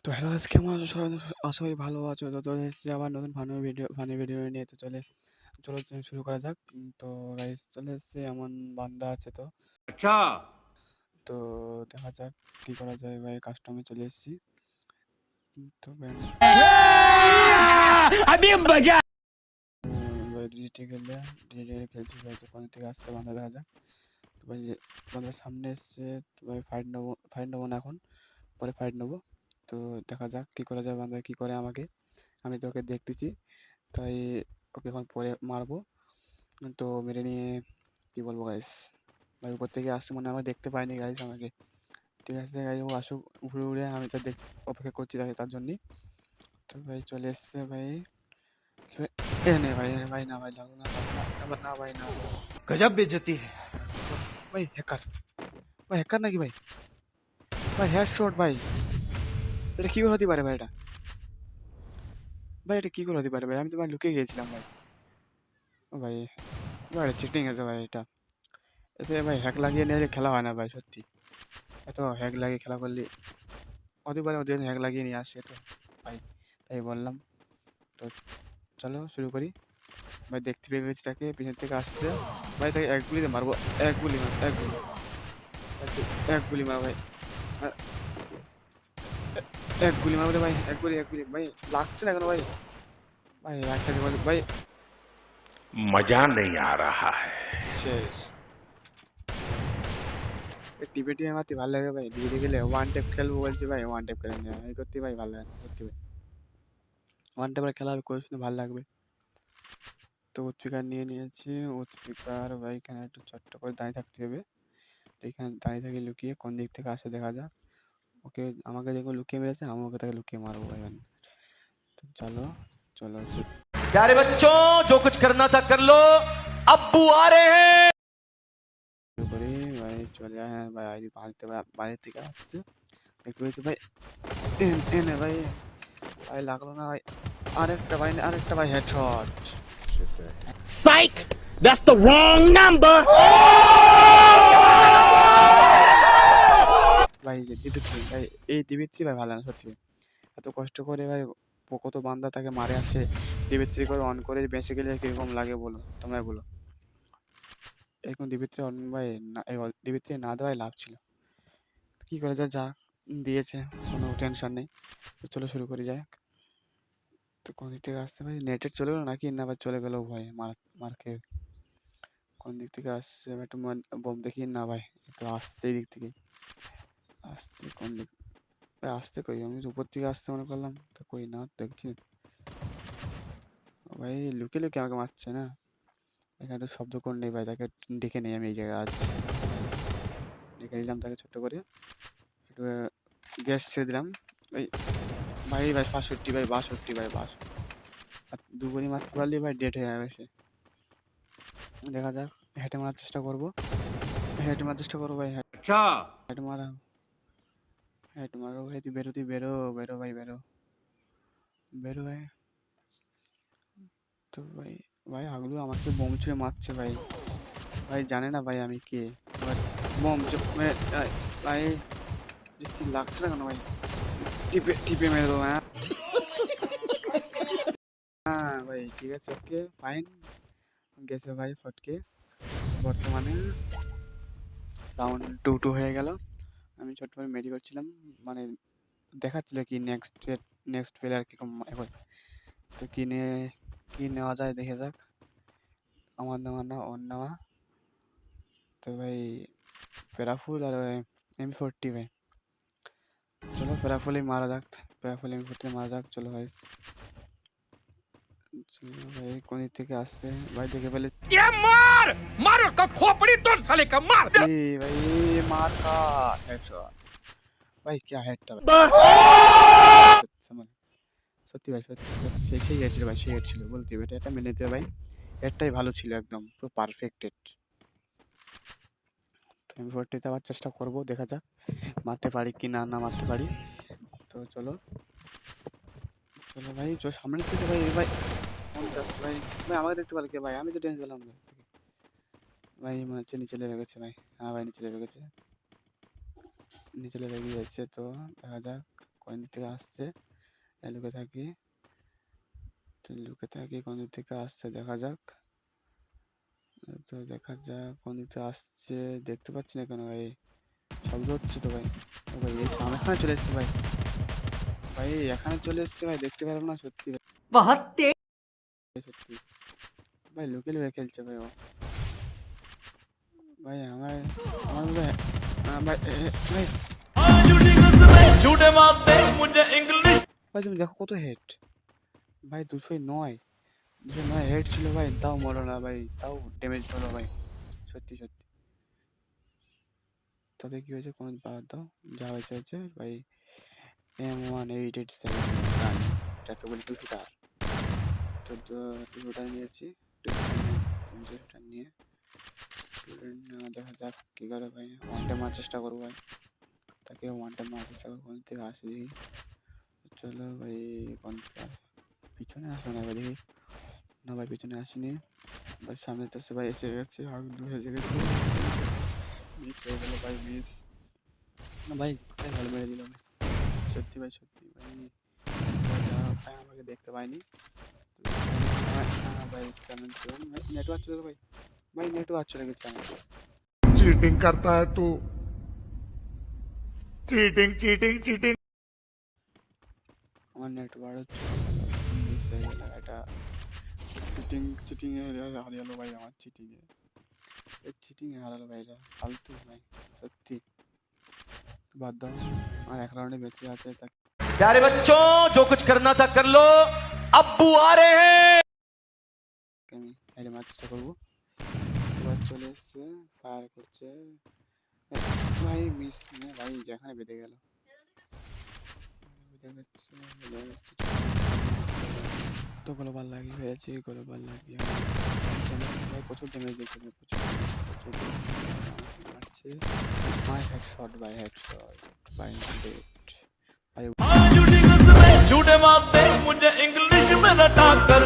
তো hello guys, কেমন আছো সবাই? আশা করি ভালো আছো। তো চলে এসেছি আবার নতুন ফানি ভিডিও নিয়ে। তো চলো শুরু করা যাক। তো গাইস চলে এসেছে, এমন বান্দা আছে। তো अच्छा তো দেখা যাক কি করা যায় ভাই। কাস্টমে চলে এসেছি। তো ভাই अभी मजा ডিজিটে খেললে ডিজিটে খেলছি ভাই। তো কোন থেকে আসছে বান্দা দেখা যাক। তো ভাই বান্দার সামনে এসছে। তো ভাই ফাইট নেবো না এখন, পরে ফাইট নেবো। তো দেখা যাক কি করা যায়। বান্দা কি করে আমাকে, আমি তো ওকে দেখতেছি। তাই ওকে এখন পরে মারবো। তো মেরে নিয়ে কি বলবো গাইস, ভাই উপর থেকে আসছে মানে আমাকে দেখতে পাইনি গাইস আমাকে। ঠিক আছে গাইস, ও আসুক উপরে উড়ে, আমি তো অপেক্ষা করছি তার জন্যই। তো ভাই চলে এসছে ভাই। এ নে ভাই, এ ভাই না ভাই, লাগলো না, লাগলো না, এবার না ভাই না। गजब बेइज्जती है। ভাই হ্যাকার, ভাই হ্যাকার নাকি ভাই? ভাই হেডশট ভাই, এটা কি করে হতে পারে ভাই? এটা কি করে হতে পারে ভাই? আমি তো ভাই লুকিয়ে গিয়েছিলাম ভাই। ও ভাই, ভাই এটা চিটিং আছে ভাই। এতে ভাই হ্যাক লাগিয়ে নিয়ে খেলা হয় না ভাই, সত্যি। এত হ্যাক লাগিয়ে খেলা করলে হতে পারে ওদের হ্যাক লাগিয়ে নিয়ে আসে তো ভাই, তাই বললাম। তো চলো শুরু করি ভাই। দেখতে পেয়ে গেছি তাকে, পিছন থেকে আসছে ভাই। তাকে এক গুলিতে মারবো, এক গুলি মার, এক গুলি মার ভাই। আ- এক গুলি মারবো রে ভাই, এক গুলি ভাই। লাগছে না কেন ভাই? ভাই একটা বল ভাই। मजा नहीं आ रहा है। শেষ। টিপে টিপে মারতে ভালো লাগে ভাই। ডিজে গেলে ওয়ান টেপ খেলবো বলছি ভাই, ওয়ান টেপ খেলে নেওয়া এই করতে ভাই ভালো লাগে না, সত্যি ভাই। ওয়ান টেপের খেলা করে শুনে ভালো লাগবে। তো স্পিকার নিয়ে নিয়েছি। স্পিকার ভাই এখানে একটু চট্ট করে দাঁড়িয়ে থাকতে হবে। এখানে দাঁড়িয়ে থেকে লুকিয়ে কোন দিক থেকে আসে দেখা যাক। ওকে আমাকে যখন লুকিয়ে মেরেছে, আমি ওকে তাকে লুকিয়ে মারবো ভাই। তো চলো চলো শুরু प्यारे बच्चों जो कुछ करना था कर लो, अब्बू आ रहे हैं। করি ভাই। চলে আয় হ্যাঁ ভাই, বাইরে থেকে আসছে, দেখতে পেয়েছি ভাই। এনে ভাই, ভাই লাগলো না ভাই। আরেকটা ভাই headshot. Psych! That's the wrong number. ভাই যে দিবিত্রি ভাই, এই দিবিত্রি ভাই ভালো না সত্যি। এত কষ্ট করে ভাই কত বান্দা তাকে মারে আসে। দিবিত্রি করে অন করে বেঁচে গেলে কিরকম লাগে বলো, তোমরাই বলো। এখন দিবিত্রি অন ভাই না, দিবিত্রি না দেওয়াই লাভ ছিল। কি করে যা দিয়েছে, কোনো টেনশন নেই। তো চলো শুরু করি যাক। তো কোন দিক থেকে আসছে ভাই? নেটের চলে গেলো নাকি না ভাই? চলে গেল ভাই, মার খেয়ে। কোন দিক থেকে আসছে ভাই? একটু বোম দেখি না ভাই। একটু আসছে এই দিক থেকে আসছে। কোন দিক ভাই আসছে? কই, আমি তো উপর থেকে আসতে মনে করলাম, তো কই না দেখছি ভাই। লুকিয়ে লুকিয়ে আমাকে মারছে না। এখানে একটু শব্দ কোন নেই ভাই, তাকে ডেকে নেই আমি এই জায়গায় আজ। ডেকে নিলাম তাকে ছোট্ট করে, একটু গ্যাস ছেড়ে দিলাম ভাই। ভাই 65 ভাই, 62 ভাই, 62। আর দু গুলি মারতে পারলে ভাই ডেট হয়ে যাবে সে। দেখা যাক, হেঁটে মারার চেষ্টা করবো। ভাই। अच्छा হেঁটে মারা, হেঁটে মারো ভাই। তুই বেরো বেরো ভাই, বেরো ভাই। তো ভাই আগলু আমাকে বোম ছুঁড়ে মারছে ভাই। ভাই জানে না ভাই আমি কে। এবার বোম ভাই, কি লাগছে না কেন ভাই? টিপে টিপে মেরে দেবো হ্যাঁ। হ্যাঁ ভাই ঠিক আছে, ওকে ফাইন। গেছে ভাই ফটকে। বর্তমানে রাউন্ড 2-2 হয়ে গেল। আমি ছোট্ট করে মেডি করছিলাম, মানে দেখাচ্ছিল কি নেক্সট প্লেয়ার কিরকম এখন। তো কি নেওয়া যায় দেখে যাক। আমার নেওয়া না ওর নেওয়া। তো ভাই প্যারাফুল আর M40 ভাই। চলো প্যারাফুলই মারা যাক, প্যারাফুল M40 মারা যাক। চলো ভাই, চলো ভাই কোন দিক থেকে আসছে ভাই? দেখে ফেলে ये मार मार उसका खोपड़ी तोड़ साले का मार। ভাই। মার খা, হেডশট ভাই। क्या हेड था भाई, মানে সত্যি ভাই, সত্যি সেই হেড ছিল ভাই, সেই হেড ছিল বলতে হবে। এটা মেনে নিতে হবে ভাই, হেডটাই ভালো ছিল, একদম পুরো পারফেক্ট হেড। তো M40 আবার চেষ্টা করবো, দেখা যাক মারতে পারি কি না না মারতে পারি। তো চলো চলো ভাই, সামনে থেকে ভাই। ভাই কোন আসছে ভাই? ভাই আমাকে দেখতে পারলে কে ভাই? আমি তো ড্যান্স পেলাম ভাই। ভাই মনে হচ্ছে নিচে লেগে গেছে ভাই। হ্যাঁ ভাই নিচে লেগে গেছে, নিচে লেগে গিয়েছে। তো দেখা যাক কোন দিক থেকে আসছে, লুকে থাকি, কোন দিক থেকে আসছে দেখা যাক। তো দেখা যাক কোন দিক থেকে আসছে, দেখতে পাচ্ছি না কেন ভাই, শব্দ হচ্ছে তো ভাই। ও ভাই এই সামনে এখানে চলে এসছে ভাই, ভাই এখানে চলে এসছে ভাই, দেখতে পারবো না সত্যি ভাই, সত্যি ভাই লুকে লুকে খেলছে ভাই ও ভাই। আমার আমার ভাই ভাই ভাই झूठे मारते मुझे इंग्लिश ভাই তুমি দেখো কত হেড ভাই, 209 হেড ছিল ভাই, তাও মরো না ভাই, তাও ড্যামেজ হলো ভাই, সত্যি সত্যি। তাতে কি হয়েছে কোনো বাদ দাও, যা হয়েছে হয়েছে ভাই। M187 গান, যাকে বলি 2 শুটার, তো 2 শুটার নিয়েছি, 2 শুটার নিয়ে দেখা যাক কি করে ভাই। ওয়ান টাইম মারার চেষ্টা করবো ভাই, তাকে ওয়ান টাইম মারার চেষ্টা করবো, কোন থেকে আসে দেখি। চলো ভাই কোন থেকে পিছনে আসো না ভাই, দেখি না ভাই পিছনে আসেনি ভাই, সামনে তো ভাই এসে গেছে, আগুন এসে গেছে, মিস হয়ে গেল ভাই, মিস না ভাই, কোথায় ভালো মেরে দিল ভাই, সত্যি ভাই সত্যি ভাই। ভাই আমাকে দেখতে পাইনি ভাই, নেটওয়ার্ক চলে গেলো ভাই, ভাই নেটওয়ার্ক চলে গেছে আমার, चीटिंग करता है तू चीटिंग चीटिंग चीटिंग আমার নেটওয়ার্ক মিস হয়ে গেল এটা, চিটিং এ হারিয়ে ভাই, আমার চিটিং এ হারালো ভাই, এটা ফালতু ভাই সত্যি। বাদ দাও, আর এক রাউন্ডে বেঁচে আছে, তাকে प्यारे बच्चों जो कुछ करना था कर लो अब्बू आ रहे हैं আমি হেডে মারার চেষ্টা করবো। এবার চলে এসছে, ফায়ার করছে ভাই, মিস ভাই, যেখানে বেঁধে গেল, তো গ্লোবাল লাগিয়ে হয়েছে, গ্লোবাল লাগিয়ে ভাই প্রচুর ড্যামেজ দিচ্ছে ভাই, প্রচুর মারছে ভাই, হেডশট ভাই, হেডশট ভাই, ভাই झूठे मारते मुझे इंग्लिश में रटा कर